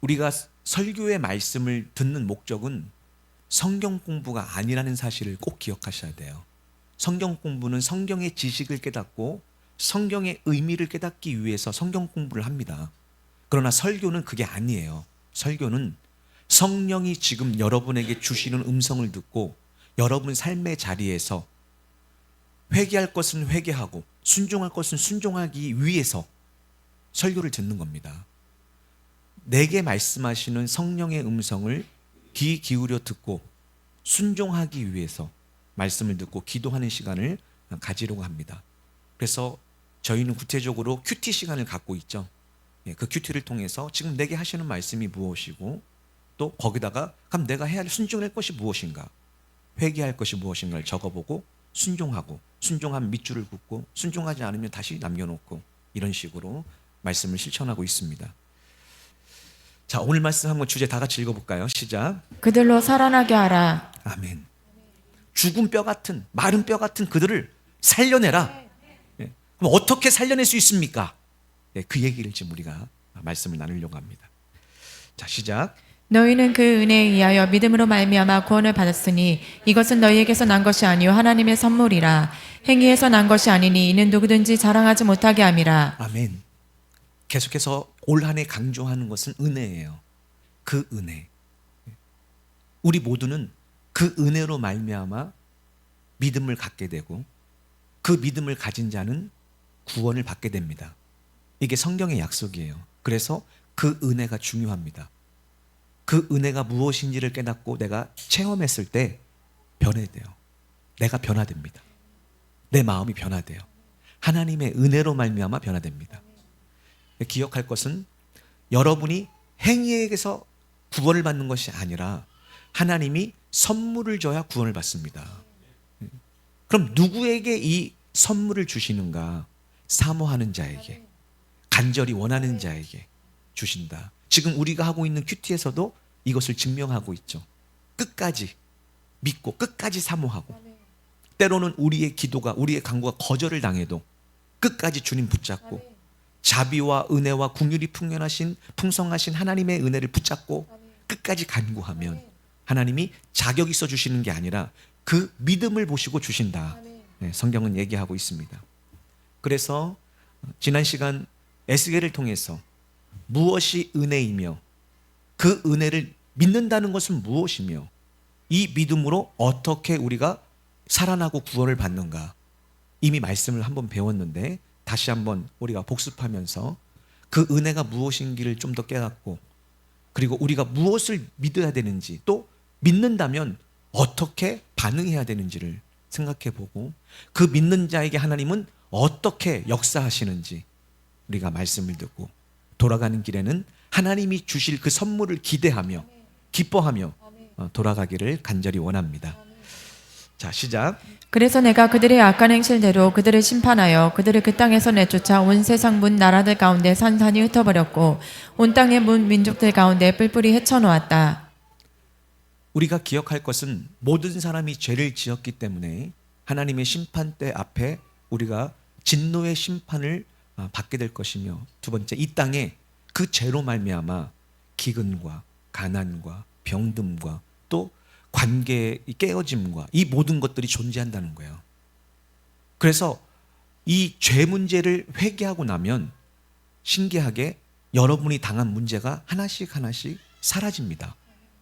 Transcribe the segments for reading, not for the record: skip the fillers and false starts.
우리가 설교의 말씀을 듣는 목적은 성경 공부가 아니라는 사실을 꼭 기억하셔야 돼요. 성경 공부는 성경의 지식을 깨닫고 성경의 의미를 깨닫기 위해서 성경 공부를 합니다. 그러나 설교는 그게 아니에요. 설교는 성령이 지금 여러분에게 주시는 음성을 듣고 여러분 삶의 자리에서 회개할 것은 회개하고 순종할 것은 순종하기 위해서 설교를 듣는 겁니다. 내게 말씀하시는 성령의 음성을 귀 기울여 듣고 순종하기 위해서 말씀을 듣고 기도하는 시간을 가지려고 합니다. 그래서 저희는 구체적으로 큐티 시간을 갖고 있죠. 그 큐티를 통해서 지금 내게 하시는 말씀이 무엇이고 또 거기다가 그럼 내가 해야 할 순종할 것이 무엇인가, 회개할 것이 무엇인가를 적어보고 순종하고, 순종하면 밑줄을 긋고 순종하지 않으면 다시 남겨놓고, 이런 식으로 말씀을 실천하고 있습니다. 자, 오늘 말씀 한번 주제 다 같이 읽어볼까요? 시작. 그들로 살아나게 하라. 아멘. 죽은 뼈 같은, 마른 뼈 같은 그들을 살려내라. 예. 그럼 어떻게 살려낼 수 있습니까? 예, 그 얘기를 지금 우리가 말씀을 나누려고 합니다. 자, 시작. 너희는 그 은혜에 의하여 믿음으로 말미암아 구원을 받았으니 이것은 너희에게서 난 것이 아니요 하나님의 선물이라. 행위에서 난 것이 아니니 이는 누구든지 자랑하지 못하게 함이라. 아멘. 계속해서 올 한 해 강조하는 것은 은혜예요. 그 은혜. 우리 모두는 그 은혜로 말미암아 믿음을 갖게 되고 그 믿음을 가진 자는 구원을 받게 됩니다. 이게 성경의 약속이에요. 그래서 그 은혜가 중요합니다. 그 은혜가 무엇인지를 깨닫고 내가 체험했을 때 변해돼요. 내가 변화됩니다. 내 마음이 변화돼요. 하나님의 은혜로 말미암아 변화됩니다. 기억할 것은 여러분이 행위에게서 구원을 받는 것이 아니라 하나님이 선물을 줘야 구원을 받습니다. 그럼 누구에게 이 선물을 주시는가? 사모하는 자에게, 간절히 원하는 자에게 주신다. 지금 우리가 하고 있는 큐티에서도 이것을 증명하고 있죠. 끝까지 믿고 끝까지 사모하고, 때로는 우리의 기도가, 우리의 간구가 거절을 당해도 끝까지 주님 붙잡고 자비와 은혜와 긍휼이 풍성하신 하나님의 은혜를 붙잡고 끝까지 간구하면 하나님이 자격 있어 주시는 게 아니라 그 믿음을 보시고 주신다. 네, 성경은 얘기하고 있습니다. 그래서 지난 시간 에스겔을 통해서 무엇이 은혜이며 그 은혜를 믿는다는 것은 무엇이며 이 믿음으로 어떻게 우리가 살아나고 구원을 받는가, 이미 말씀을 한번 배웠는데 다시 한번 우리가 복습하면서 그 은혜가 무엇인지를 좀 더 깨닫고, 그리고 우리가 무엇을 믿어야 되는지, 또 믿는다면 어떻게 반응해야 되는지를 생각해 보고 그 믿는 자에게 하나님은 어떻게 역사하시는지 우리가 말씀을 듣고 돌아가는 길에는 하나님이 주실 그 선물을 기대하며 기뻐하며 돌아가기를 간절히 원합니다. 자, 시작. 그래서 내가 그들의 악한 행실대로 그들을 심판하여 그들을 그 땅에서 내쫓아 온 세상 문 나라들 가운데 산산이 흩어버렸고 온 땅의 문 민족들 가운데 뿔뿔이 헤쳐놓았다. 우리가 기억할 것은 모든 사람이 죄를 지었기 때문에 하나님의 심판대 앞에 우리가 진노의 심판을 받게 될 것이며, 두 번째, 이 땅에 그 죄로 말미암아 기근과 가난과 병듦과 또 관계의 깨어짐과 이 모든 것들이 존재한다는 거예요. 그래서 이 죄 문제를 회개하고 나면 신기하게 여러분이 당한 문제가 하나씩 하나씩 사라집니다.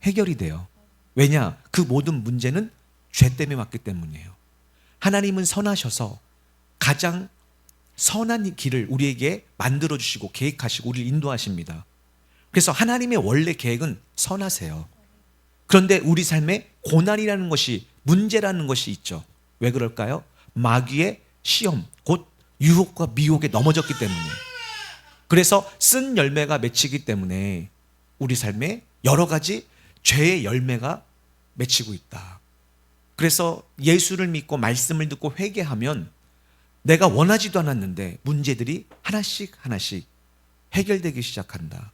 해결이 돼요. 왜냐? 그 모든 문제는 죄 때문에 왔기 때문이에요. 하나님은 선하셔서 가장 선한 길을 우리에게 만들어주시고 계획하시고 우리를 인도하십니다. 그래서 하나님의 원래 계획은 선하세요. 그런데 우리 삶에 고난이라는 것이, 문제라는 것이 있죠. 왜 그럴까요? 마귀의 시험, 곧 유혹과 미혹에 넘어졌기 때문이에요. 그래서 쓴 열매가 맺히기 때문에 우리 삶에 여러 가지 죄의 열매가 맺히고 있다. 그래서 예수를 믿고 말씀을 듣고 회개하면 내가 원하지도 않았는데 문제들이 하나씩 하나씩 해결되기 시작한다.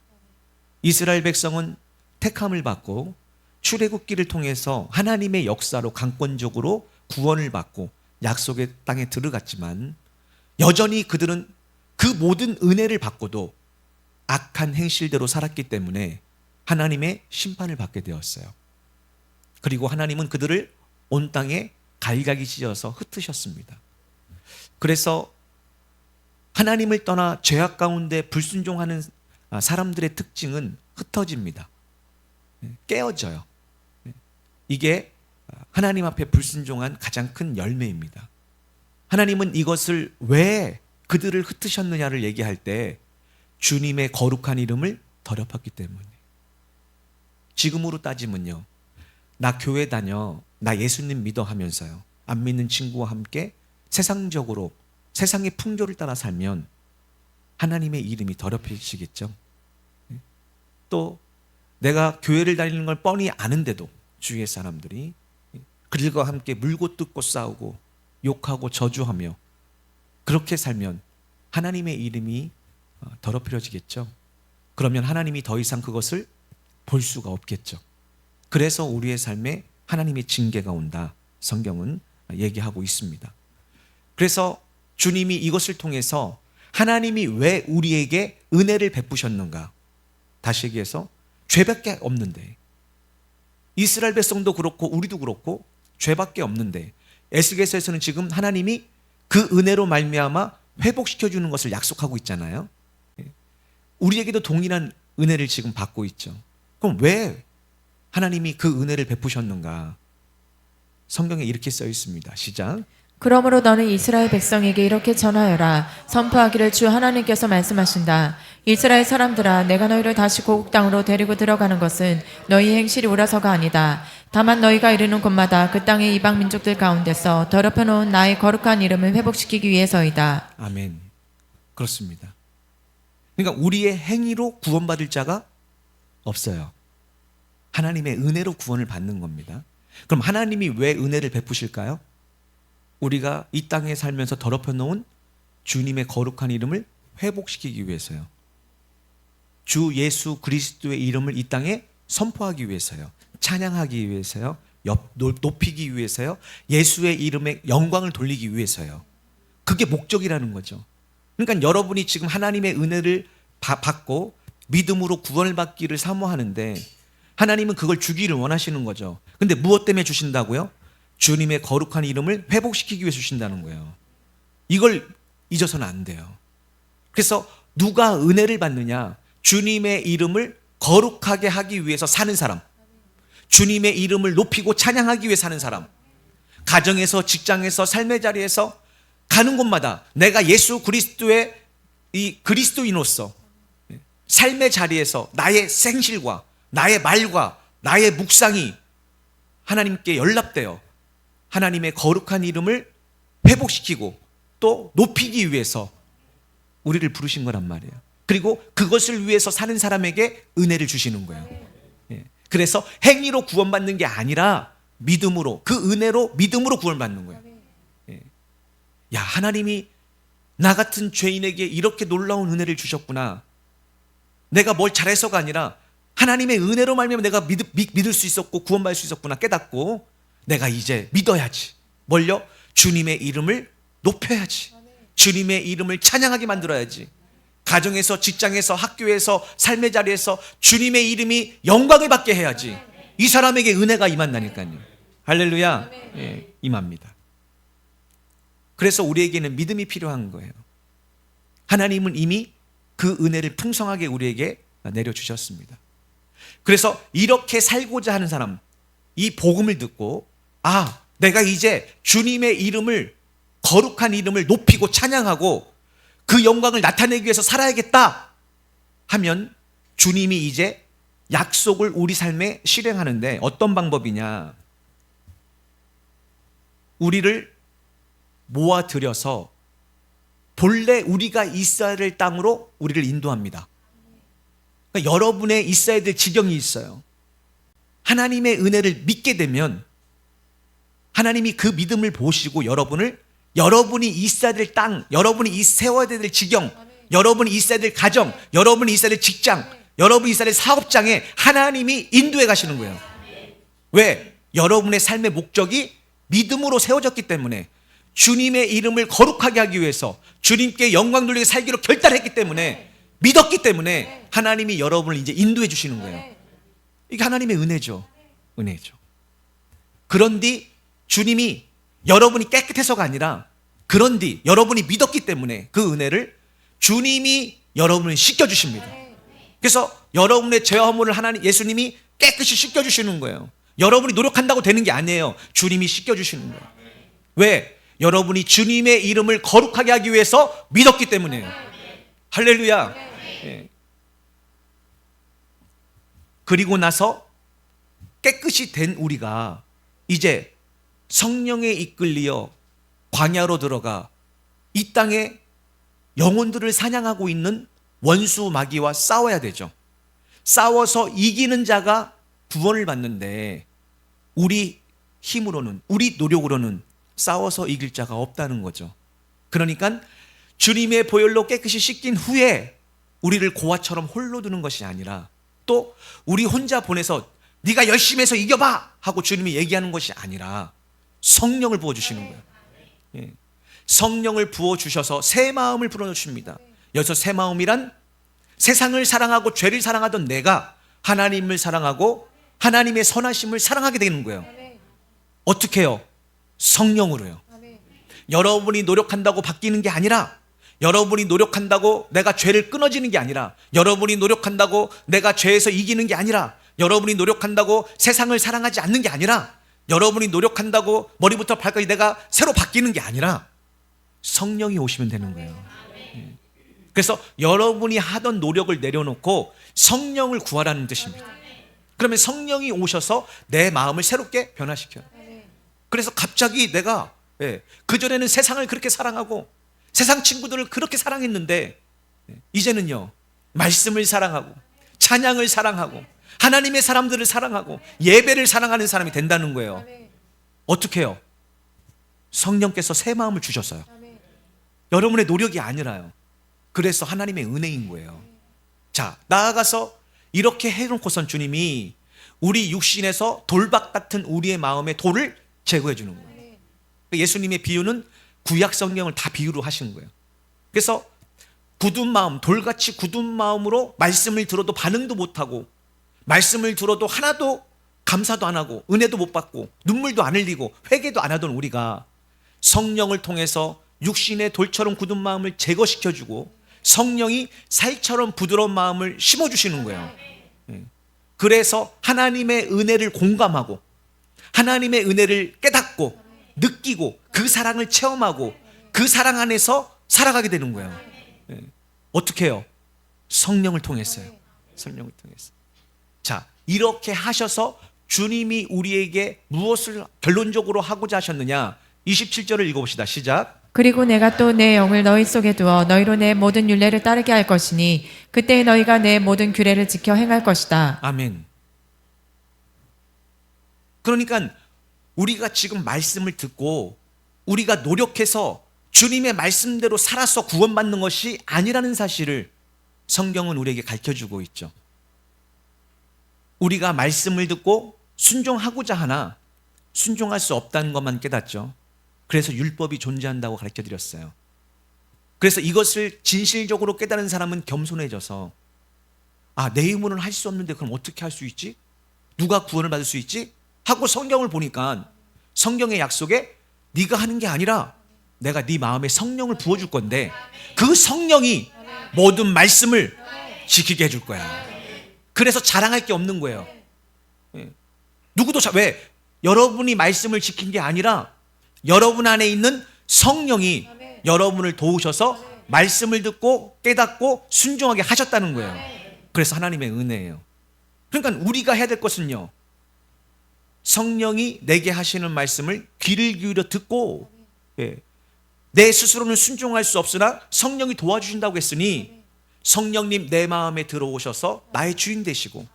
이스라엘 백성은 택함을 받고 출애굽기를 통해서 하나님의 역사로 강권적으로 구원을 받고 약속의 땅에 들어갔지만 여전히 그들은 그 모든 은혜를 받고도 악한 행실대로 살았기 때문에 하나님의 심판을 받게 되었어요. 그리고 하나님은 그들을 온 땅에 갈갈이 찢어서 흩으셨습니다. 그래서 하나님을 떠나 죄악 가운데 불순종하는 사람들의 특징은 흩어집니다. 깨어져요. 이게 하나님 앞에 불순종한 가장 큰 열매입니다. 하나님은 이것을 왜 그들을 흩으셨느냐를 얘기할 때 주님의 거룩한 이름을 더럽혔기 때문에. 지금으로 따지면요, 나 교회 다녀, 나 예수님 믿어 하면서요, 안 믿는 친구와 함께 세상적으로 세상의 풍조를 따라 살면 하나님의 이름이 더럽혀지겠죠. 또 내가 교회를 다니는 걸 뻔히 아는데도 주위의 사람들이 그들과 함께 물고 뜯고 싸우고 욕하고 저주하며 그렇게 살면 하나님의 이름이 더럽혀지겠죠. 그러면 하나님이 더 이상 그것을 볼 수가 없겠죠. 그래서 우리의 삶에 하나님의 징계가 온다, 성경은 얘기하고 있습니다. 그래서 주님이 이것을 통해서 하나님이 왜 우리에게 은혜를 베푸셨는가, 다시 얘기해서 죄밖에 없는데, 이스라엘 백성도 그렇고 우리도 그렇고 죄밖에 없는데, 에스겔서에서는 지금 하나님이 그 은혜로 말미암아 회복시켜주는 것을 약속하고 있잖아요. 우리에게도 동일한 은혜를 지금 받고 있죠. 그럼 왜 하나님이 그 은혜를 베푸셨는가? 성경에 이렇게 써 있습니다. 시작. 그러므로 너는 이스라엘 백성에게 이렇게 전하여라. 선포하기를 주 하나님께서 말씀하신다. 이스라엘 사람들아, 내가 너희를 다시 고국 땅으로 데리고 들어가는 것은 너희 행실이 옳아서가 아니다. 다만 너희가 이르는 곳마다 그 땅의 이방 민족들 가운데서 더럽혀 놓은 나의 거룩한 이름을 회복시키기 위해서이다. 아멘. 그렇습니다. 그러니까 우리의 행위로 구원받을 자가 없어요. 하나님의 은혜로 구원을 받는 겁니다. 그럼 하나님이 왜 은혜를 베푸실까요? 우리가 이 땅에 살면서 더럽혀 놓은 주님의 거룩한 이름을 회복시키기 위해서요. 주 예수 그리스도의 이름을 이 땅에 선포하기 위해서요. 찬양하기 위해서요. 높이기 위해서요. 예수의 이름에 영광을 돌리기 위해서요. 그게 목적이라는 거죠. 그러니까 여러분이 지금 하나님의 은혜를 받고 믿음으로 구원을 받기를 사모하는데 하나님은 그걸 주기를 원하시는 거죠. 근데 무엇 때문에 주신다고요? 주님의 거룩한 이름을 회복시키기 위해 주신다는 거예요. 이걸 잊어서는 안 돼요. 그래서 누가 은혜를 받느냐? 주님의 이름을 거룩하게 하기 위해서 사는 사람, 주님의 이름을 높이고 찬양하기 위해 사는 사람, 가정에서, 직장에서, 삶의 자리에서 가는 곳마다 내가 예수 그리스도의 이 그리스도인으로서 삶의 자리에서 나의 생실과 나의 말과 나의 묵상이 하나님께 연락되어 하나님의 거룩한 이름을 회복시키고 또 높이기 위해서 우리를 부르신 거란 말이에요. 그리고 그것을 위해서 사는 사람에게 은혜를 주시는 거예요. 그래서 행위로 구원받는 게 아니라 믿음으로, 그 은혜로 믿음으로 구원받는 거예요. 야, 하나님이 나 같은 죄인에게 이렇게 놀라운 은혜를 주셨구나. 내가 뭘 잘해서가 아니라 하나님의 은혜로 말미암아 내가 믿을 수 있었고 구원받을 수 있었구나 깨닫고 내가 이제 믿어야지. 뭘요? 주님의 이름을 높여야지. 주님의 이름을 찬양하게 만들어야지. 가정에서, 직장에서, 학교에서, 삶의 자리에서 주님의 이름이 영광을 받게 해야지. 이 사람에게 은혜가 임한다니까요. 할렐루야. 예, 임합니다. 그래서 우리에게는 믿음이 필요한 거예요. 하나님은 이미 그 은혜를 풍성하게 우리에게 내려주셨습니다. 그래서 이렇게 살고자 하는 사람, 이 복음을 듣고 내가 이제 주님의 이름을, 거룩한 이름을 높이고 찬양하고 그 영광을 나타내기 위해서 살아야겠다 하면 주님이 이제 약속을 우리 삶에 실행하는데 어떤 방법이냐? 우리를 모아들여서 본래 우리가 있어야 될 땅으로 우리를 인도합니다. 그러니까 여러분의 있어야 될 지경이 있어요. 하나님의 은혜를 믿게 되면 하나님이 그 믿음을 보시고 여러분이 있어야 될 땅, 여러분이 세워야 될 지경, 여러분이 있어야 될 가정, 여러분이 있어야 될 직장, 여러분이 있어야 될 사업장에 하나님이 인도해 가시는 거예요. 왜? 여러분의 삶의 목적이 믿음으로 세워졌기 때문에, 주님의 이름을 거룩하게 하기 위해서, 주님께 영광 돌리게 살기로 결단했기 때문에, 믿었기 때문에 하나님이 여러분을 이제 인도해 주시는 거예요. 이게 하나님의 은혜죠. 은혜죠. 그런뒤 주님이 여러분이 깨끗해서가 아니라 그런뒤 여러분이 믿었기 때문에 그 은혜를 주님이 여러분을 씻겨주십니다. 그래서 여러분의 죄와 허물을 하나님 예수님이 깨끗이 씻겨주시는 거예요. 여러분이 노력한다고 되는 게 아니에요. 주님이 씻겨주시는 거예요. 왜? 여러분이 주님의 이름을 거룩하게 하기 위해서 믿었기 때문에요. 할렐루야. 예. 그리고 나서 깨끗이 된 우리가 이제 성령에 이끌리어 광야로 들어가 이 땅에 영혼들을 사냥하고 있는 원수 마귀와 싸워야 되죠. 싸워서 이기는 자가 구원을 받는데 우리 힘으로는, 우리 노력으로는 싸워서 이길 자가 없다는 거죠. 그러니까 주님의 보혈로 깨끗이 씻긴 후에 우리를 고아처럼 홀로 두는 것이 아니라 또 우리 혼자 보내서 네가 열심히 해서 이겨봐 하고 주님이 얘기하는 것이 아니라 성령을 부어주시는 거예요. 예. 성령을 부어주셔서 새 마음을 불어넣으십니다. 여기서 새 마음이란 세상을 사랑하고 죄를 사랑하던 내가 하나님을 사랑하고 하나님의 선하심을 사랑하게 되는 거예요. 어떻게 해요? 성령으로요. 여러분이 노력한다고 바뀌는 게 아니라, 여러분이 노력한다고 내가 죄를 끊어지는 게 아니라, 여러분이 노력한다고 내가 죄에서 이기는 게 아니라, 여러분이 노력한다고 세상을 사랑하지 않는 게 아니라, 여러분이 노력한다고 머리부터 발까지 내가 새로 바뀌는 게 아니라 성령이 오시면 되는 거예요. 그래서 여러분이 하던 노력을 내려놓고 성령을 구하라는 뜻입니다. 그러면 성령이 오셔서 내 마음을 새롭게 변화시켜요. 그래서 갑자기 내가 그전에는 세상을 그렇게 사랑하고 세상 친구들을 그렇게 사랑했는데 이제는요, 말씀을 사랑하고 찬양을 사랑하고 하나님의 사람들을 사랑하고 예배를 사랑하는 사람이 된다는 거예요. 어떻게 해요? 성령께서 새 마음을 주셨어요. 여러분의 노력이 아니라요. 그래서 하나님의 은혜인 거예요. 자, 나아가서 이렇게 해놓고선 주님이 우리 육신에서 돌박 같은 우리의 마음의 돌을 제거해 주는 거예요. 예수님의 비유는 구약 성경을 다 비유로 하신 거예요. 그래서 굳은 마음, 돌같이 굳은 마음으로 말씀을 들어도 반응도 못하고, 말씀을 들어도 하나도 감사도 안 하고 은혜도 못 받고 눈물도 안 흘리고 회개도 안 하던 우리가 성령을 통해서 육신의 돌처럼 굳은 마음을 제거시켜주고 성령이 살처럼 부드러운 마음을 심어주시는 거예요. 그래서 하나님의 은혜를 공감하고 하나님의 은혜를 깨닫고 느끼고 그 사랑을 체험하고 그 사랑 안에서 살아가게 되는 거예요. 어떻게 해요? 성령을 통했어요. 성령을 통해서. 자, 이렇게 하셔서 주님이 우리에게 무엇을 결론적으로 하고자 하셨느냐? 27절을 읽어봅시다. 시작. 그리고 내가 또 내 영을 너희 속에 두어 너희로 내 모든 율례를 따르게 할 것이니 그때 너희가 내 모든 규례를 지켜 행할 것이다. 아멘. 그러니까 우리가 지금 말씀을 듣고 우리가 노력해서 주님의 말씀대로 살아서 구원받는 것이 아니라는 사실을 성경은 우리에게 가르쳐주고 있죠. 우리가 말씀을 듣고 순종하고자 하나 순종할 수 없다는 것만 깨닫죠. 그래서 율법이 존재한다고 가르쳐드렸어요. 그래서 이것을 진실적으로 깨달은 사람은 겸손해져서 내 힘으로는 할 수 없는데 그럼 어떻게 할 수 있지? 누가 구원을 받을 수 있지? 하고 성경을 보니까 성경의 약속에 네가 하는 게 아니라 내가 네 마음에 성령을 부어줄 건데 그 성령이 모든 말씀을 지키게 해줄 거야. 그래서 자랑할 게 없는 거예요. 누구도 왜? 여러분이 말씀을 지킨 게 아니라 여러분 안에 있는 성령이 여러분을 도우셔서 말씀을 듣고 깨닫고 순종하게 하셨다는 거예요. 그래서 하나님의 은혜예요. 그러니까 우리가 해야 될 것은요, 성령이 내게 하시는 말씀을 귀를 기울여 듣고, 내 스스로는 순종할 수 없으나 성령이 도와주신다고 했으니 성령님 내 마음에 들어오셔서 나의 주인 되시고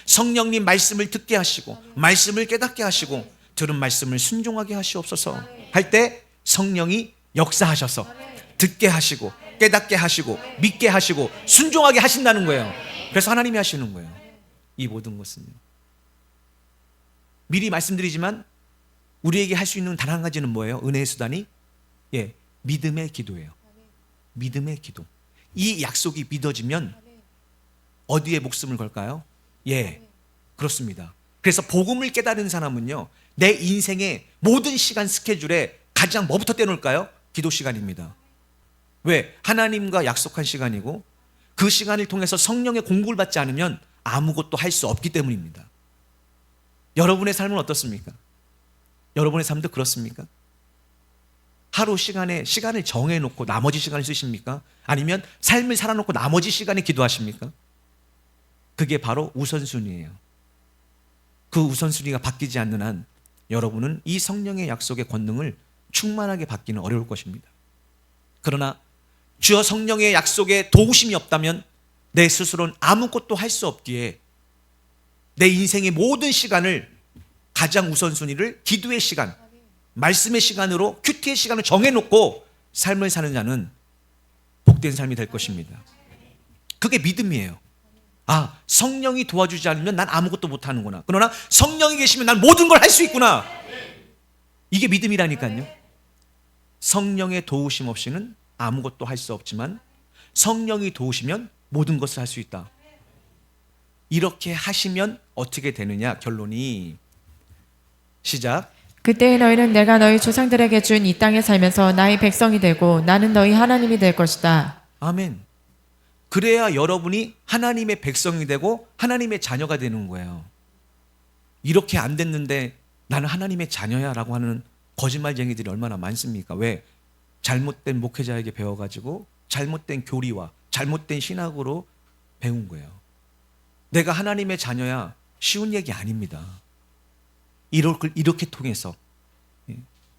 성령님 말씀을 듣게 하시고 말씀을 깨닫게 하시고 들은 말씀을 순종하게 하시옵소서 할 때 성령이 역사하셔서 듣게 하시고 깨닫게 하시고 믿게 하시고 순종하게 하신다는 거예요. 그래서 하나님이 하시는 거예요. 이 모든 것은요. 미리 말씀드리지만 우리에게 할 수 있는 단 한 가지는 뭐예요? 은혜의 수단이? 믿음의 기도예요. 믿음의 기도. 이 약속이 믿어지면 어디에 목숨을 걸까요? 그렇습니다. 그래서 복음을 깨달은 사람은요, 내 인생의 모든 시간 스케줄에 가장 뭐부터 떼놓을까요? 기도 시간입니다. 왜? 하나님과 약속한 시간이고 그 시간을 통해서 성령의 공급을 받지 않으면 아무것도 할 수 없기 때문입니다. 여러분의 삶은 어떻습니까? 여러분의 삶도 그렇습니까? 하루 시간을 정해놓고 나머지 시간을 쓰십니까? 아니면 삶을 살아놓고 나머지 시간에 기도하십니까? 그게 바로 우선순위예요. 그 우선순위가 바뀌지 않는 한 여러분은 이 성령의 약속의 권능을 충만하게 받기는 어려울 것입니다. 그러나 주여 성령의 약속에 도우심이 없다면 내 스스로는 아무것도 할 수 없기에 내 인생의 모든 시간을 가장 우선순위를 기도의 시간, 말씀의 시간으로 큐티의 시간을 정해놓고 삶을 사는 자는 복된 삶이 될 것입니다. 그게 믿음이에요. 아, 성령이 도와주지 않으면 난 아무것도 못하는구나. 그러나 성령이 계시면 난 모든 걸 할 수 있구나. 이게 믿음이라니까요. 성령의 도우심 없이는 아무것도 할 수 없지만 성령이 도우시면 모든 것을 할 수 있다. 이렇게 하시면 어떻게 되느냐? 결론이 시작. 그때에 너희는 내가 너희 조상들에게 준 이 땅에 살면서 나의 백성이 되고 나는 너희 하나님이 될 것이다. 아멘. 그래야 여러분이 하나님의 백성이 되고 하나님의 자녀가 되는 거예요. 이렇게 안 됐는데 나는 하나님의 자녀야 라고 하는 거짓말쟁이들이 얼마나 많습니까? 왜? 잘못된 목회자에게 배워가지고 잘못된 교리와 잘못된 신학으로 배운 거예요. 내가 하나님의 자녀야 쉬운 얘기 아닙니다. 이렇게 통해서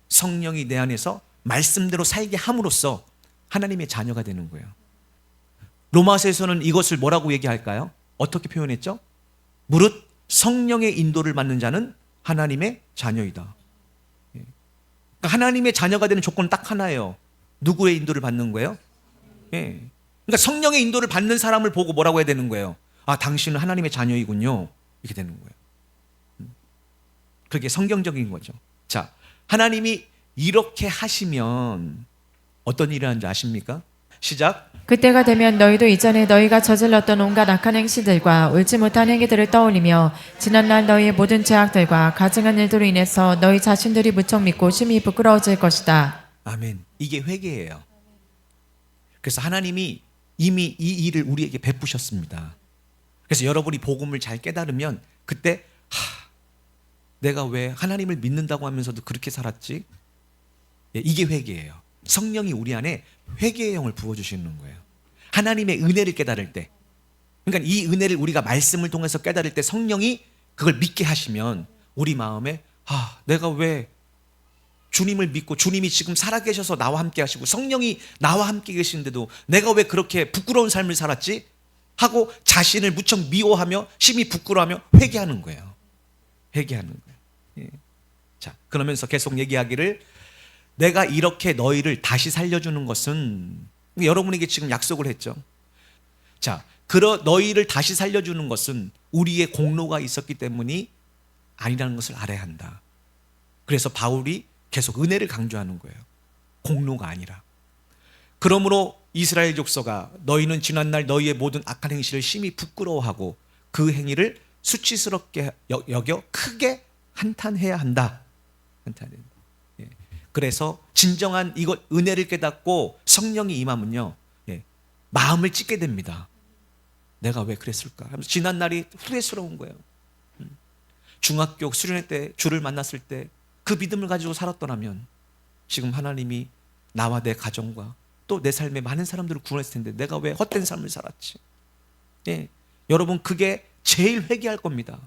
성령이 내 안에서 말씀대로 살게 함으로써 하나님의 자녀가 되는 거예요. 로마서에서는 이것을 뭐라고 얘기할까요? 어떻게 표현했죠? 무릇 성령의 인도를 받는 자는 하나님의 자녀이다. 그러니까 하나님의 자녀가 되는 조건은 딱 하나예요. 누구의 인도를 받는 거예요? 그러니까 성령의 인도를 받는 사람을 보고 뭐라고 해야 되는 거예요? 아, 당신은 하나님의 자녀이군요. 이렇게 되는 거예요. 그게 성경적인 거죠. 자, 하나님이 이렇게 하시면 어떤 일을 하는지 아십니까? 시작. 그때가 되면 너희도 이전에 너희가 저질렀던 온갖 악한 행실들과 옳지 못한 행위들을 떠올리며 지난날 너희의 모든 죄악들과 가증한 일들로 인해서 너희 자신들이 무척 믿고 심히 부끄러워질 것이다. 아멘. 이게 회개예요. 그래서 하나님이 이미 이 일을 우리에게 베푸셨습니다. 그래서 여러분이 복음을 잘 깨달으면 그때 내가 왜 하나님을 믿는다고 하면서도 그렇게 살았지? 이게 회개예요. 성령이 우리 안에 회개의 영을 부어주시는 거예요. 하나님의 은혜를 깨달을 때, 그러니까 이 은혜를 우리가 말씀을 통해서 깨달을 때 성령이 그걸 믿게 하시면 우리 마음에 내가 왜 주님을 믿고 주님이 지금 살아계셔서 나와 함께 하시고 성령이 나와 함께 계시는데도 내가 왜 그렇게 부끄러운 삶을 살았지? 하고 자신을 무척 미워하며 심히 부끄러워하며 회개하는 거예요. 회개하는 거예요. 자, 그러면서 계속 얘기하기를 내가 이렇게 너희를 다시 살려주는 것은 여러분에게 지금 약속을 했죠. 자, 너희를 다시 살려주는 것은 우리의 공로가 있었기 때문이 아니라는 것을 알아야 한다. 그래서 바울이 계속 은혜를 강조하는 거예요. 공로가 아니라. 그러므로 이스라엘 족속아 너희는 지난날 너희의 모든 악한 행실을 심히 부끄러워하고 그 행위를 수치스럽게 여겨 크게 한탄해야 한다. 한탄해야 한다. 그래서 진정한 이것 은혜를 깨닫고 성령이 임하면요, 마음을 찢게 됩니다. 내가 왜 그랬을까? 하면서 지난 날이 후회스러운 거예요. 중학교 수련회 때 주를 만났을 때 그 믿음을 가지고 살았더라면 지금 하나님이 나와 내 가정과 또 내 삶에 많은 사람들을 구원했을 텐데 내가 왜 헛된 삶을 살았지? 여러분 그게 제일 회개할 겁니다.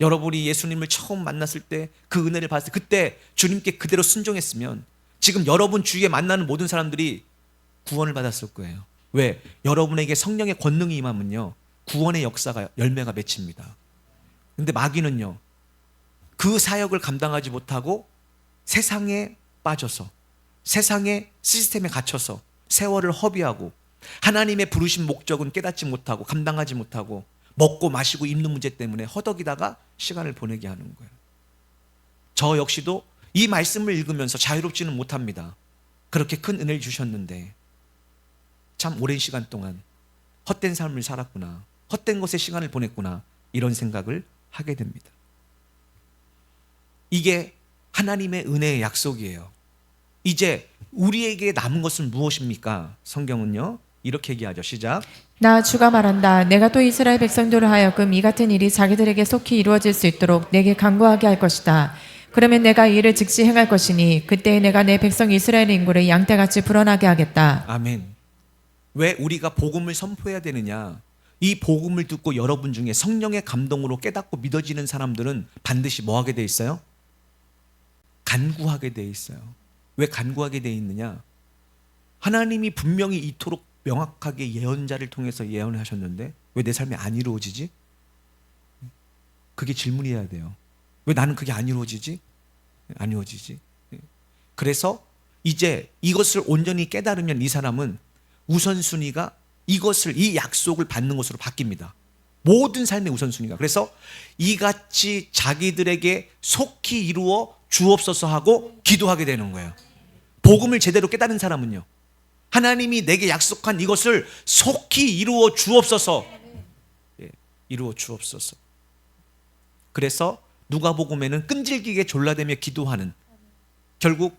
여러분이 예수님을 처음 만났을 때 그 은혜를 받았을 때 그때 주님께 그대로 순종했으면 지금 여러분 주위에 만나는 모든 사람들이 구원을 받았을 거예요. 왜? 여러분에게 성령의 권능이 임하면요 구원의 역사가 열매가 맺힙니다. 근데 마귀는요 그 사역을 감당하지 못하고 세상에 빠져서 세상의 시스템에 갇혀서 세월을 허비하고 하나님의 부르신 목적은 깨닫지 못하고 감당하지 못하고 먹고 마시고 입는 문제 때문에 허덕이다가 시간을 보내게 하는 거예요. 저 역시도 이 말씀을 읽으면서 자유롭지는 못합니다. 그렇게 큰 은혜를 주셨는데 참 오랜 시간 동안 헛된 삶을 살았구나. 헛된 것에 시간을 보냈구나. 이런 생각을 하게 됩니다. 이게 하나님의 은혜의 약속이에요. 이제 우리에게 남은 것은 무엇입니까? 성경은요 이렇게 얘기하죠. 시작. 나 주가 말한다. 내가 또 이스라엘 백성들을 하여금 이 같은 일이 자기들에게 속히 이루어질 수 있도록 내게 간구하게 할 것이다. 그러면 내가 이 일을 즉시 행할 것이니 그때에 내가 내 백성 이스라엘의 인구를 양떼같이 불어나게 하겠다. 아멘. 왜 우리가 복음을 선포해야 되느냐? 이 복음을 듣고 여러분 중에 성령의 감동으로 깨닫고 믿어지는 사람들은 반드시 뭐 하게 돼 있어요? 간구하게 돼 있어요. 왜 간구하게 돼 있느냐? 하나님이 분명히 이토록 명확하게 예언자를 통해서 예언하셨는데 왜 내 삶에 안 이루어지지? 그게 질문이어야 돼요. 왜 나는 그게 안 이루어지지? 안 이루어지지. 그래서 이제 이것을 온전히 깨달으면 이 사람은 우선순위가 이것을, 이 약속을 받는 것으로 바뀝니다. 모든 삶의 우선순위가. 그래서 이같이 자기들에게 속히 이루어 주옵소서 하고 기도하게 되는 거예요. 복음을 제대로 깨달은 사람은요, 하나님이 내게 약속한 이것을 속히 이루어 주옵소서. 이루어 주옵소서. 그래서 누가복음에는 끈질기게 졸라대며 기도하는, 결국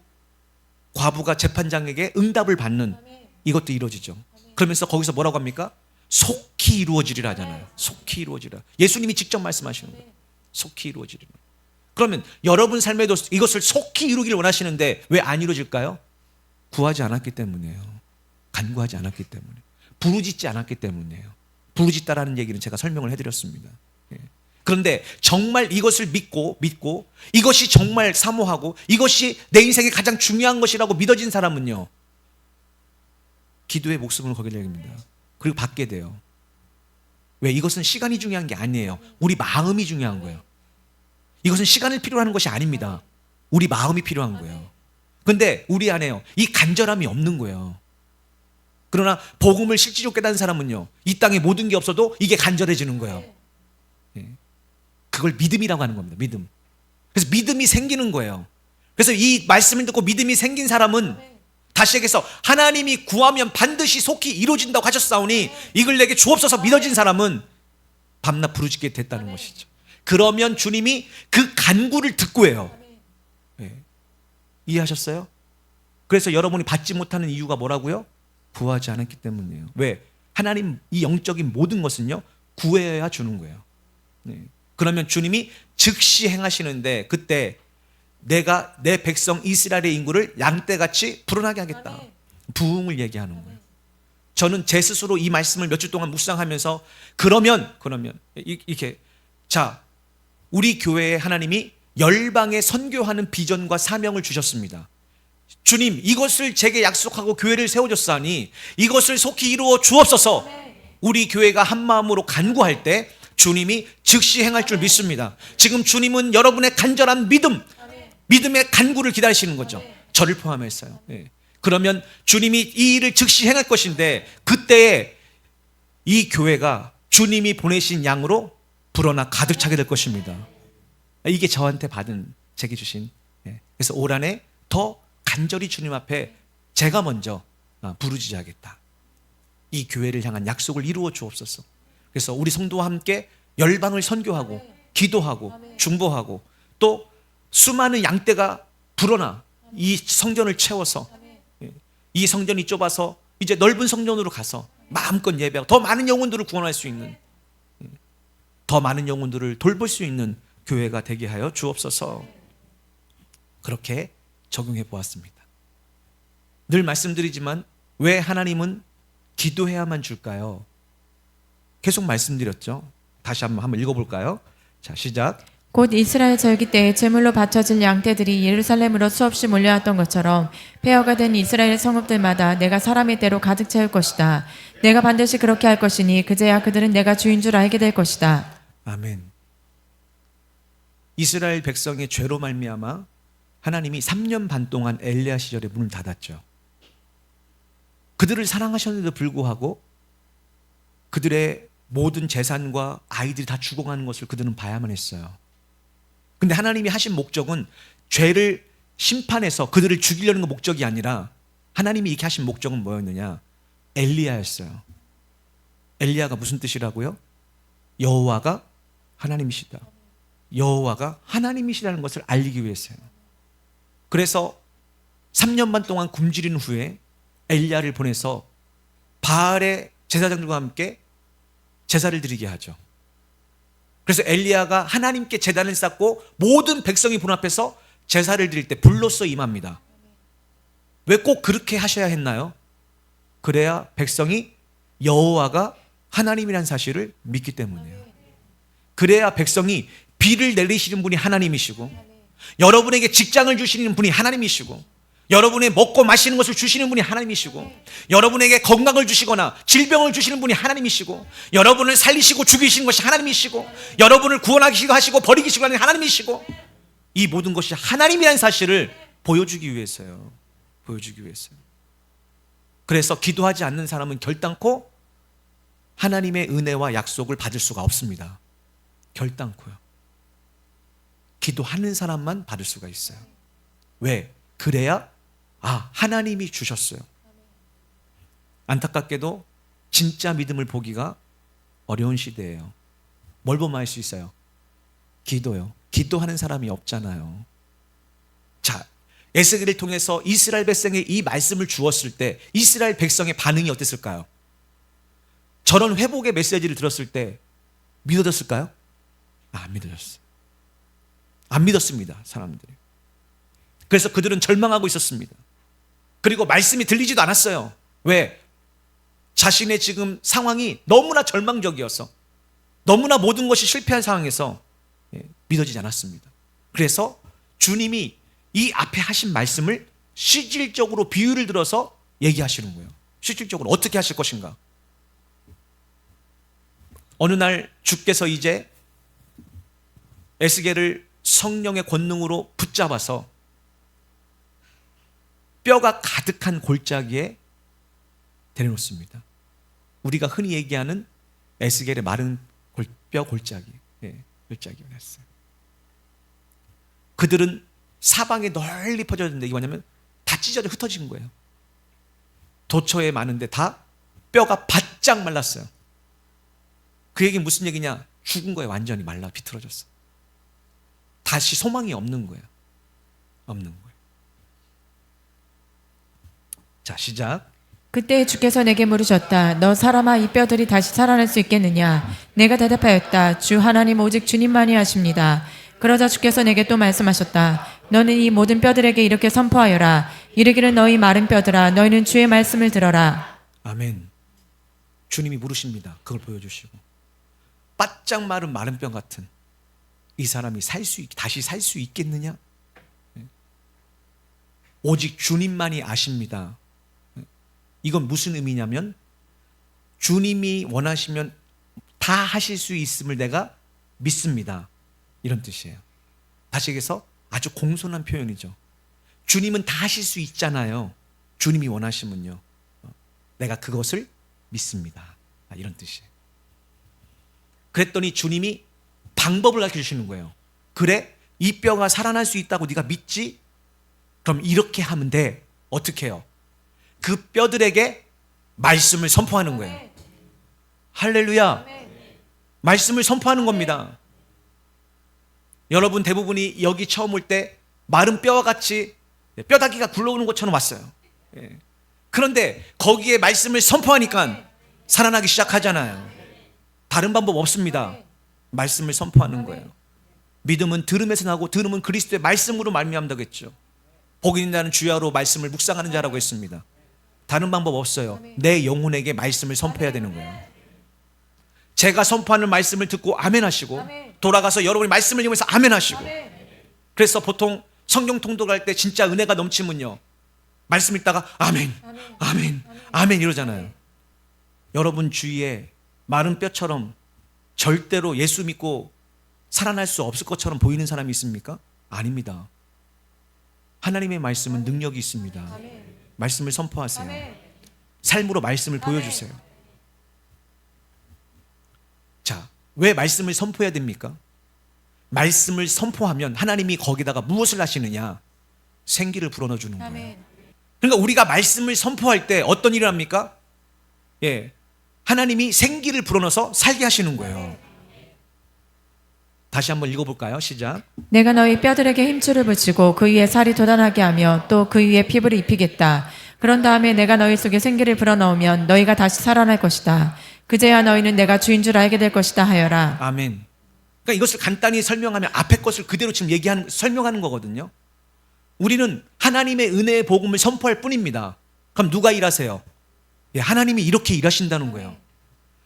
과부가 재판장에게 응답을 받는 이것도 이루어지죠. 그러면서 거기서 뭐라고 합니까? 속히 이루어지리라 하잖아요. 속히 이루어지리라. 예수님이 직접 말씀하시는 거예요. 속히 이루어지리라. 그러면 여러분 삶에도 이것을 속히 이루기를 원하시는데 왜 안 이루어질까요? 구하지 않았기 때문이에요. 간구하지 않았기 때문에. 부르짖지 않았기 때문이에요. 부르짖다라는 얘기는 제가 설명을 해드렸습니다. 그런데 정말 이것을 믿고 이것이 정말 사모하고 이것이 내 인생에 가장 중요한 것이라고 믿어진 사람은요, 기도에 목숨을 걸게 됩니다. 그리고 받게 돼요. 왜? 이것은 시간이 중요한 게 아니에요. 우리 마음이 중요한 거예요. 이것은 시간을 필요로 하는 것이 아닙니다. 우리 마음이 필요한 거예요. 근데 우리 안에요, 이 간절함이 없는 거예요. 그러나 복음을 실질적으로 깨닫는 사람은요, 이 땅에 모든 게 없어도 이게 간절해지는 거예요. 그걸 믿음이라고 하는 겁니다. 믿음. 그래서 믿음이 생기는 거예요. 그래서 이 말씀을 듣고 믿음이 생긴 사람은 다시 얘기해서 하나님이 구하면 반드시 속히 이루어진다고 하셨사오니 이걸 내게 주옵소서 믿어진 사람은 밤낮 부르짖게 됐다는 것이죠. 그러면 주님이 그 간구를 듣고 해요. 이해하셨어요? 그래서 여러분이 받지 못하는 이유가 뭐라고요? 구하지 않았기 때문이에요. 왜? 하나님 이 영적인 모든 것은요, 구해야 주는 거예요. 그러면 주님이 즉시 행하시는데 그때 내가 내 백성 이스라엘의 인구를 양떼같이 불어나게 하겠다. 부흥을 얘기하는 거예요. 저는 제 스스로 이 말씀을 몇 주 동안 묵상하면서 그러면 이렇게, 자, 우리 교회에 하나님이 열방에 선교하는 비전과 사명을 주셨습니다. 주님, 이것을 제게 약속하고 교회를 세워줬사니 이것을 속히 이루어 주옵소서. 우리 교회가 한 마음으로 간구할 때 주님이 즉시 행할 줄 믿습니다. 지금 주님은 여러분의 간절한 믿음의 간구를 기다리시는 거죠. 저를 포함해서요. 그러면 주님이 이 일을 즉시 행할 것인데 그때에 이 교회가 주님이 보내신 양으로 불어나 가득 차게 될 것입니다. 이게 저한테 받은, 제게 주신. 그래서 올 한해 더 간절히 주님 앞에 제가 먼저 부르짖어야겠다. 이 교회를 향한 약속을 이루어 주옵소서. 그래서 우리 성도와 함께 열방을 선교하고 기도하고 중보하고 또 수많은 양떼가 불어나 이 성전을 채워서, 이 성전이 좁아서 이제 넓은 성전으로 가서 마음껏 예배하고 더 많은 영혼들을 구원할 수 있는, 더 많은 영혼들을 돌볼 수 있는 교회가 되게 하여 주옵소서. 그렇게 적용해 보았습니다. 늘 말씀드리지만 왜 하나님은 기도해야만 줄까요? 계속 말씀드렸죠. 다시 한번 읽어볼까요? 자, 시작. 곧 이스라엘 절기 때에 제물로 바쳐질 양떼들이 예루살렘으로 수없이 몰려왔던 것처럼 폐허가 된 이스라엘 성읍들마다 내가 사람의 때로 가득 채울 것이다. 내가 반드시 그렇게 할 것이니 그제야 그들은 내가 주인 줄 알게 될 것이다. 아멘. 이스라엘 백성의 죄로 말미암아 하나님이 3년 반 동안 엘리야 시절에 문을 닫았죠. 그들을 사랑하셨는데도 불구하고 그들의 모든 재산과 아이들이 다 죽어가는 것을 그들은 봐야만 했어요. 근데 하나님이 하신 목적은 죄를 심판해서 그들을 죽이려는 거 목적이 아니라 하나님이 이렇게 하신 목적은 뭐였느냐? 엘리야였어요. 엘리야가 무슨 뜻이라고요? 여호와가 하나님이시다. 여호와가 하나님이시라는 것을 알리기 위해서요. 그래서 3년 반 동안 굶주린 후에 엘리야를 보내서 바알의 제사장들과 함께 제사를 드리게 하죠. 그래서 엘리야가 하나님께 제단을 쌓고 모든 백성이 본 앞에서 제사를 드릴 때 불로써 임합니다. 왜 꼭 그렇게 하셔야 했나요? 그래야 백성이 여호와가 하나님이라는 사실을 믿기 때문이에요. 그래야 백성이 비를 내리시는 분이 하나님이시고, 여러분에게 직장을 주시는 분이 하나님이시고, 여러분의 먹고 마시는 것을 주시는 분이 하나님이시고, 여러분에게 건강을 주시거나 질병을 주시는 분이 하나님이시고, 여러분을 살리시고 죽이시는 것이 하나님이시고, 여러분을 구원하시고 하시고 버리시고 하는 하나님이시고, 이 모든 것이 하나님이라는 사실을 보여주기 위해서요. 보여주기 위해서요. 그래서 기도하지 않는 사람은 결단코 하나님의 은혜와 약속을 받을 수가 없습니다. 결단코요. 기도하는 사람만 받을 수가 있어요. 왜? 그래야 하나님이 주셨어요. 안타깝게도 진짜 믿음을 보기가 어려운 시대예요. 뭘 보면 알 수 있어요? 기도요. 기도하는 사람이 없잖아요. 자, 에스겔을 통해서 이스라엘 백성에 이 말씀을 주었을 때 이스라엘 백성의 반응이 어땠을까요? 저런 회복의 메시지를 들었을 때 믿어졌을까요? 안 믿어졌어요. 안 믿었습니다, 사람들이. 그래서 그들은 절망하고 있었습니다. 그리고 말씀이 들리지도 않았어요. 왜? 자신의 지금 상황이 너무나 절망적이어서, 너무나 모든 것이 실패한 상황에서 믿어지지 않았습니다. 그래서 주님이 이 앞에 하신 말씀을 실질적으로 비유를 들어서 얘기하시는 거예요. 실질적으로 어떻게 하실 것인가. 어느 날 주께서 이제 에스겔을 성령의 권능으로 붙잡아서 뼈가 가득한 골짜기에 데려놓습니다. 우리가 흔히 얘기하는 에스겔의 마른 뼈 골짜기. 골짜기가 났어요. 그들은 사방에 널리 퍼졌는데 이게 뭐냐면 다 찢어져 흩어진 거예요. 도처에 많은데 다 뼈가 바짝 말랐어요. 그 얘기는 무슨 얘기냐? 죽은 거예요. 완전히 말라 비틀어졌어. 다시 소망이 없는 거예요. 없는 거예요. 자, 시작. 그때 주께서 내게 물으셨다. 너 사람아, 이 뼈들이 다시 살아날 수 있겠느냐? 내가 대답하였다. 주 하나님 오직 주님만이 하십니다. 그러자 주께서 내게 또 말씀하셨다. 너는 이 모든 뼈들에게 이렇게 선포하여라. 이르기를 너희 마른 뼈들아, 너희는 주의 말씀을 들어라. 아멘. 주님이 물으십니다. 그걸 보여주시고, 바짝 마른 뼈 같은 이 사람이 다시 살 수 있겠느냐? 오직 주님만이 아십니다. 이건 무슨 의미냐면 주님이 원하시면 다 하실 수 있음을 내가 믿습니다. 이런 뜻이에요. 다시 얘기해서 아주 공손한 표현이죠. 주님은 다 하실 수 있잖아요. 주님이 원하시면요. 내가 그것을 믿습니다. 이런 뜻이에요. 그랬더니 주님이 방법을 가르쳐주시는 거예요. 그래? 이 뼈가 살아날 수 있다고 네가 믿지? 그럼 이렇게 하면 돼. 어떻게 해요? 그 뼈들에게 말씀을 선포하는 거예요. 할렐루야. 말씀을 선포하는 겁니다. 여러분 대부분이 여기 처음 올 때 마른 뼈와 같이 뼈다귀가 굴러오는 것처럼 왔어요. 그런데 거기에 말씀을 선포하니까 살아나기 시작하잖아요. 다른 방법 없습니다. 말씀을 선포하는 거예요. 믿음은 들음에서 나고 들음은 그리스도의 말씀으로 말미암다겠죠. 복이 있는 자는 주야로 말씀을 묵상하는 자라고 했습니다. 다른 방법 없어요. 내 영혼에게 말씀을 선포해야 되는 거예요. 제가 선포하는 말씀을 듣고 아멘 하시고, 돌아가서 여러분이 말씀을 읽으면서 아멘 하시고. 그래서 보통 성경 통독할 때 진짜 은혜가 넘치면요, 말씀 읽다가 아멘, 아멘, 아멘 이러잖아요. 여러분 주위에 마른 뼈처럼 절대로 예수 믿고 살아날 수 없을 것처럼 보이는 사람이 있습니까? 아닙니다. 하나님의 말씀은 능력이 있습니다. 말씀을 선포하세요. 삶으로 말씀을 보여주세요. 자, 왜 말씀을 선포해야 됩니까? 말씀을 선포하면 하나님이 거기다가 무엇을 하시느냐? 생기를 불어넣어 주는 거예요. 그러니까 우리가 말씀을 선포할 때 어떤 일을 합니까? 하나님이 생기를 불어넣어서 살게 하시는 거예요. 다시 한번 읽어볼까요? 시작. 내가 너희 뼈들에게 힘줄을 붙이고 그 위에 살이 돋아나게 하며 또 그 위에 피부를 입히겠다. 그런 다음에 내가 너희 속에 생기를 불어넣으면 너희가 다시 살아날 것이다. 그제야 너희는 내가 주인 줄 알게 될 것이다 하여라. 아멘. 그러니까 이것을 간단히 설명하면 앞에 것을 그대로 지금 설명하는 거거든요. 우리는 하나님의 은혜의 복음을 선포할 뿐입니다. 그럼 누가 일하세요? 예, 하나님이 이렇게 일하신다는 거예요.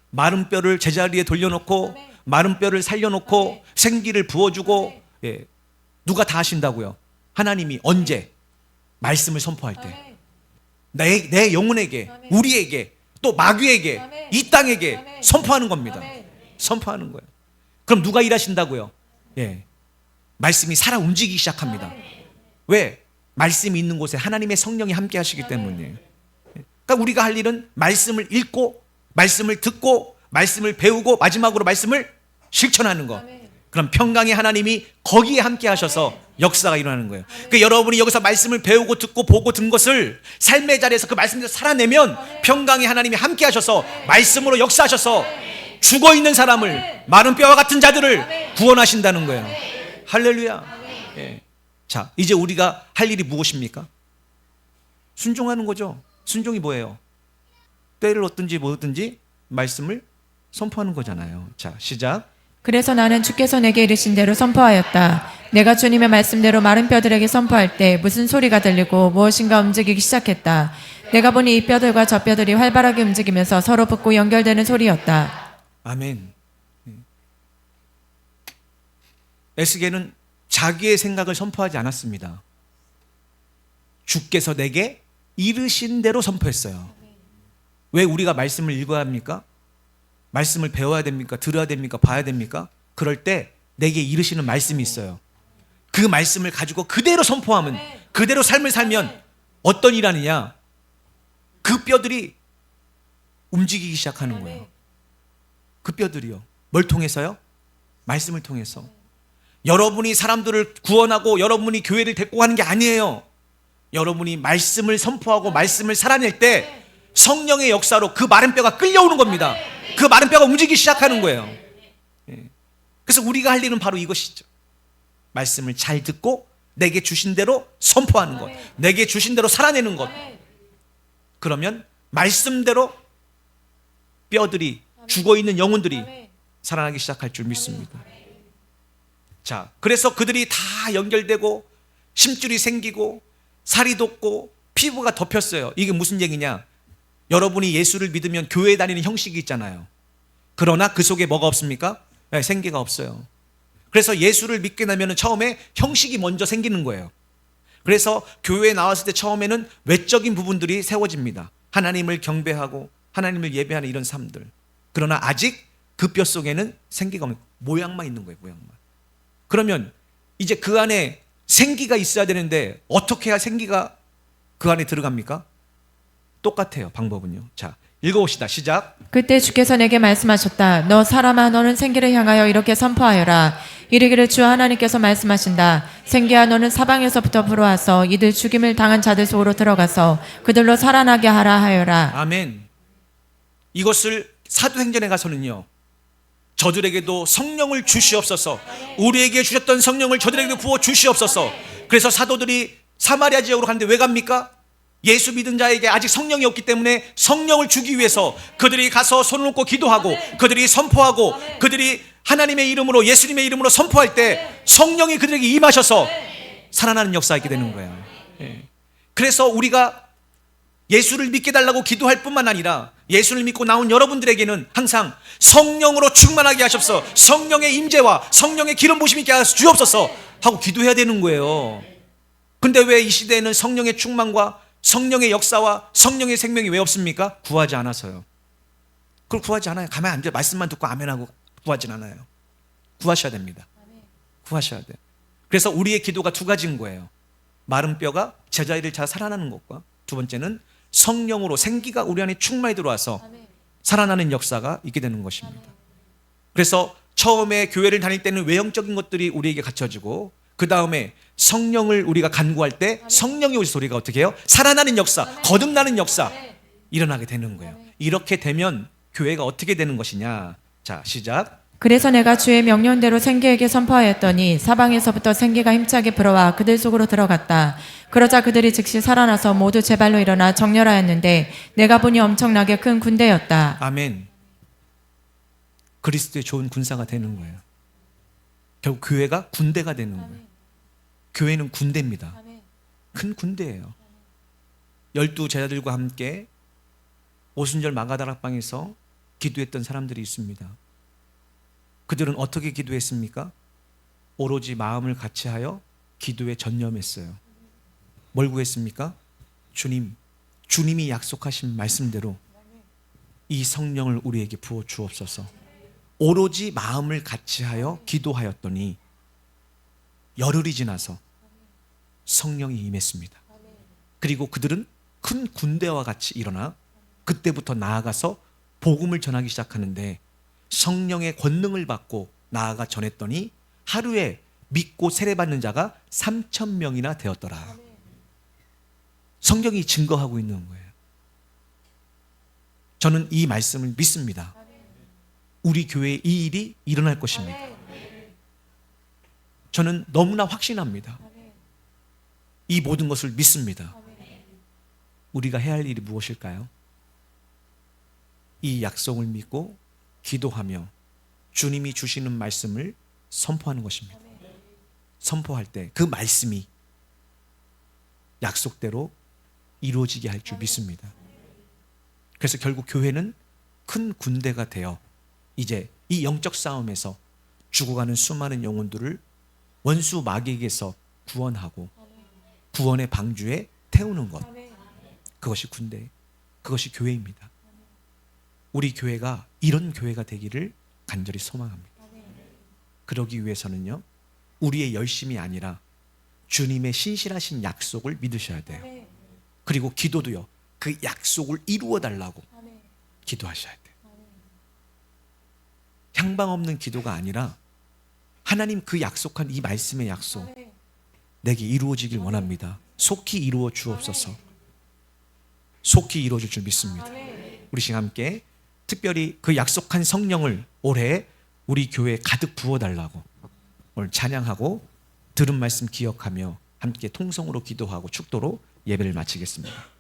마른 뼈를 제자리에 돌려놓고 마른 뼈를 살려놓고 생기를 부어주고, 예, 누가 다 하신다고요? 하나님이. 언제? 말씀을 선포할 때. 내 영혼에게, 우리에게, 또 마귀에게, 이 땅에게 선포하는 겁니다. 선포하는 거예요. 그럼 누가 일하신다고요? 예, 말씀이 살아 움직이기 시작합니다. 왜? 말씀이 있는 곳에 하나님의 성령이 함께 하시기 때문이에요. 그러니까 우리가 할 일은 말씀을 읽고, 말씀을 듣고, 말씀을 배우고, 마지막으로 말씀을 실천하는 것. 그럼 평강의 하나님이 거기에 함께 하셔서 역사가 일어나는 거예요. 그러니까 여러분이 여기서 말씀을 배우고 듣고 보고 든 것을 삶의 자리에서 그 말씀대로 살아내면 평강의 하나님이 함께 하셔서 말씀으로 역사하셔서 죽어있는 사람을, 마른 뼈와 같은 자들을 구원하신다는 거예요. 할렐루야. 예. 자, 이제 우리가 할 일이 무엇입니까? 순종하는 거죠. 순종이 뭐예요? 때를 얻든지 뭐든지 말씀을 선포하는 거잖아요. 자, 시작. 그래서 나는 주께서 내게 이르신 대로 선포하였다. 내가 주님의 말씀대로 마른 뼈들에게 선포할 때 무슨 소리가 들리고 무엇인가 움직이기 시작했다. 내가 보니 이 뼈들과 저 뼈들이 활발하게 움직이면서 서로 붙고 연결되는 소리였다. 아멘. 에스겔은 자기의 생각을 선포하지 않았습니다. 주께서 내게 이르신 대로 선포했어요. 왜 우리가 말씀을 읽어야 합니까? 말씀을 배워야 됩니까? 들어야 됩니까? 봐야 됩니까? 그럴 때 내게 이르시는 말씀이 있어요. 그 말씀을 가지고 그대로 선포하면, 그대로 삶을 살면 어떤 일 하느냐? 그 뼈들이 움직이기 시작하는 거예요. 그 뼈들이요. 뭘 통해서요? 말씀을 통해서. 여러분이 사람들을 구원하고 여러분이 교회를 데리고 가는 게 아니에요. 여러분이 말씀을 선포하고 말씀을 살아낼 때 성령의 역사로 그 마른 뼈가 끌려오는 겁니다. 그 마른 뼈가 움직이기 시작하는 거예요. 그래서 우리가 할 일은 바로 이것이죠. 말씀을 잘 듣고 내게 주신 대로 선포하는 것, 내게 주신 대로 살아내는 것. 그러면 말씀대로 뼈들이, 죽어있는 영혼들이 살아나기 시작할 줄 믿습니다. 자, 그래서 그들이 다 연결되고 심줄이 생기고 살이 돋고 피부가 덮였어요. 이게 무슨 얘기냐? 여러분이 예수를 믿으면 교회에 다니는 형식이 있잖아요. 그러나 그 속에 뭐가 없습니까? 네, 생기가 없어요. 그래서 예수를 믿게 되면 처음에 형식이 먼저 생기는 거예요. 그래서 교회에 나왔을 때 처음에는 외적인 부분들이 세워집니다. 하나님을 경배하고 하나님을 예배하는 이런 삶들. 그러나 아직 그 뼈 속에는 생기가 없는, 모양만 있는 거예요. 모양만. 그러면 이제 그 안에 생기가 있어야 되는데 어떻게 해야 생기가 그 안에 들어갑니까? 똑같아요. 방법은요. 자, 읽어봅시다. 시작. 그때 주께서 내게 말씀하셨다. 너 사람아, 너는 생기를 향하여 이렇게 선포하여라. 이르기를 주 하나님께서 말씀하신다. 생기야, 너는 사방에서부터 불어와서 이들 죽임을 당한 자들 속으로 들어가서 그들로 살아나게 하라 하여라. 아멘. 이것을 사도행전에 가서는요, 저들에게도 성령을 주시옵소서, 우리에게 주셨던 성령을 저들에게도 부어 주시옵소서. 그래서 사도들이 사마리아 지역으로 가는데 왜 갑니까? 예수 믿은 자에게 아직 성령이 없기 때문에 성령을 주기 위해서 그들이 가서 손을 놓고 기도하고 그들이 선포하고 그들이 하나님의 이름으로, 예수님의 이름으로 선포할 때 성령이 그들에게 임하셔서 살아나는 역사가 있게 되는 거예요. 그래서 우리가 예수를 믿게 달라고 기도할 뿐만 아니라 예수를 믿고 나온 여러분들에게는 항상 성령으로 충만하게 하셔서 성령의 임재와 성령의 기름 부으심 있게 하셔서 주옵소서 하고 기도해야 되는 거예요. 근데 왜 이 시대에는 성령의 충만과 성령의 역사와 성령의 생명이 왜 없습니까? 구하지 않아서요. 그걸 구하지 않아요. 가만 안 돼요. 말씀만 듣고 아멘하고 구하진 않아요. 구하셔야 됩니다. 구하셔야 돼요. 그래서 우리의 기도가 두 가지인 거예요. 마른 뼈가 제자리를 잘 살아나는 것과 두 번째는 성령으로 생기가 우리 안에 충만히 들어와서 살아나는 역사가 있게 되는 것입니다. 그래서 처음에 교회를 다닐 때는 외형적인 것들이 우리에게 갖춰지고 그 다음에 성령을 우리가 간구할 때 성령이 오셔서 우리가 어떻게 해요? 살아나는 역사, 거듭나는 역사 일어나게 되는 거예요. 이렇게 되면 교회가 어떻게 되는 것이냐? 자, 시작. 그래서 내가 주의 명령대로 생계에게 선포하였더니 사방에서부터 생계가 힘차게 불어와 그들 속으로 들어갔다. 그러자 그들이 즉시 살아나서 모두 제 발로 일어나 정렬하였는데 내가 보니 엄청나게 큰 군대였다. 아멘. 그리스도의 좋은 군사가 되는 거예요. 결국 교회가 군대가 되는 거예요. 교회는 군대입니다. 큰 군대예요. 12 제자들과 함께 오순절 마가다락방에서 기도했던 사람들이 있습니다. 그들은 어떻게 기도했습니까? 오로지 마음을 같이하여 기도에 전념했어요. 뭘 구했습니까? 주님, 주님이 약속하신 말씀대로 이 성령을 우리에게 부어 주옵소서. 오로지 마음을 같이하여 기도하였더니 열흘이 지나서 성령이 임했습니다. 그리고 그들은 큰 군대와 같이 일어나 그때부터 나아가서 복음을 전하기 시작하는데 성령의 권능을 받고 나아가 전했더니 하루에 믿고 세례받는 자가 3,000명이나 되었더라. 성경이 증거하고 있는 거예요. 저는 이 말씀을 믿습니다. 우리 교회에 이 일이 일어날 것입니다. 저는 너무나 확신합니다. 이 모든 것을 믿습니다. 우리가 해야 할 일이 무엇일까요? 이 약속을 믿고 기도하며 주님이 주시는 말씀을 선포하는 것입니다. 선포할 때 그 말씀이 약속대로 이루어지게 할 줄 믿습니다. 그래서 결국 교회는 큰 군대가 되어 이제 이 영적 싸움에서 죽어가는 수많은 영혼들을 원수 마귀에게서 구원하고 구원의 방주에 태우는 것, 그것이 군대, 그것이 교회입니다. 우리 교회가 이런 교회가 되기를 간절히 소망합니다. 그러기 위해서는요, 우리의 열심이 아니라 주님의 신실하신 약속을 믿으셔야 돼요. 그리고 기도도요, 그 약속을 이루어 달라고 기도하셔야 돼요. 향방 없는 기도가 아니라 하나님 그 약속한 이 말씀의 약속 내게 이루어지길 원합니다. 속히 이루어 주옵소서. 속히 이루어질 줄 믿습니다. 우리 시간 함께 특별히 그 약속한 성령을 올해 우리 교회에 가득 부어달라고 오늘 찬양하고 들은 말씀 기억하며 함께 통성으로 기도하고 축도로 예배를 마치겠습니다.